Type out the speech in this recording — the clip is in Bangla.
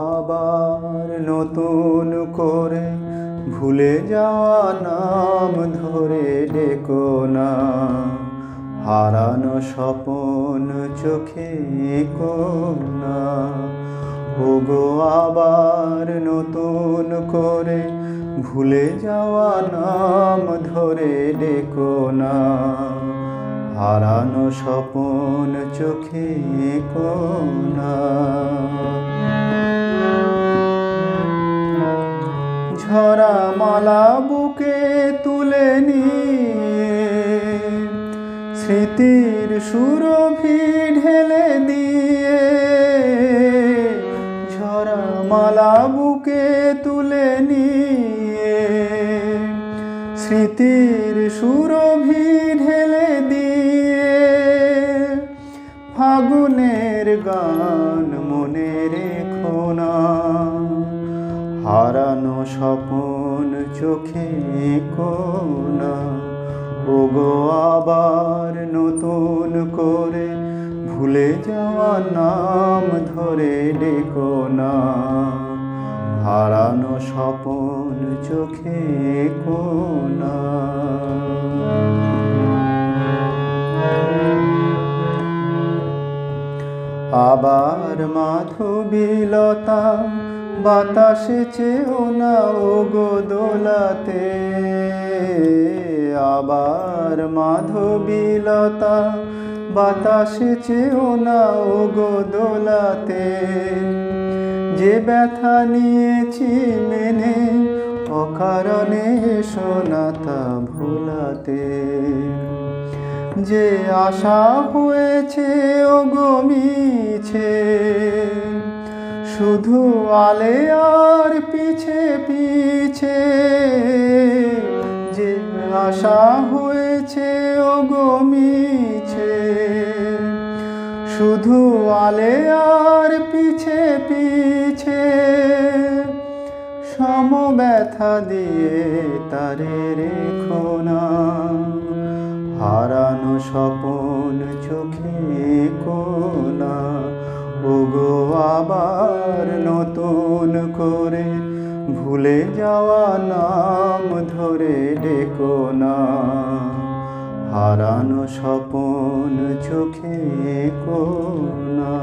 আবার নতুন করে ভুলে যাওয়া নাম ধরে ডেকো না। হারানো স্বপন চোখে এঁকো না। ওগো আবার নতুন করে ভুলে যাওয়া নাম ধরে ডেকো না। হারানো স্বপন চোখে এঁকো না। ঝরা মালা বুকে তুলে নিয়ে স্মৃতির সুরভি ঢেলে দিয়ে। ঝরা মালা বুকে তুলে নিয়ে স্মৃতির সুরভি ঢেলে দিয়ে। ফাগুনের গান মনে রেখো না। হারানো স্বপন চোখে এঁকো না। ওগো আবার নতুন করে ভুলে যাওয়া নাম ধরে ডেকো না। হারানো স্বপন চোখে এঁকো না। আবার মাধবীলতা বাতাসে চেও না ওগো দোলাতে। আবার মাধবীলতা বাতাসে চেও না ওগো দোলাতে। যে ব্যথা নিয়েছি মেনে অকারণে শোনাতা ভোলাতে। যে আশা হয়েছে ওগো মিছে শুধু আলে আর পিছে পিছে। যে আশা হয়েছে ওগো মিছে শুধু আলে আর পিছে পিছে। সমব্যথা দিয়ে তারে রেখো না। হারানো স্বপন চোখে এঁকো না। ওগো আবার নতুন করে ভুলে যাওয়া নাম ধরে ডেকো না। হারানো স্বপন চোখে এঁকো না।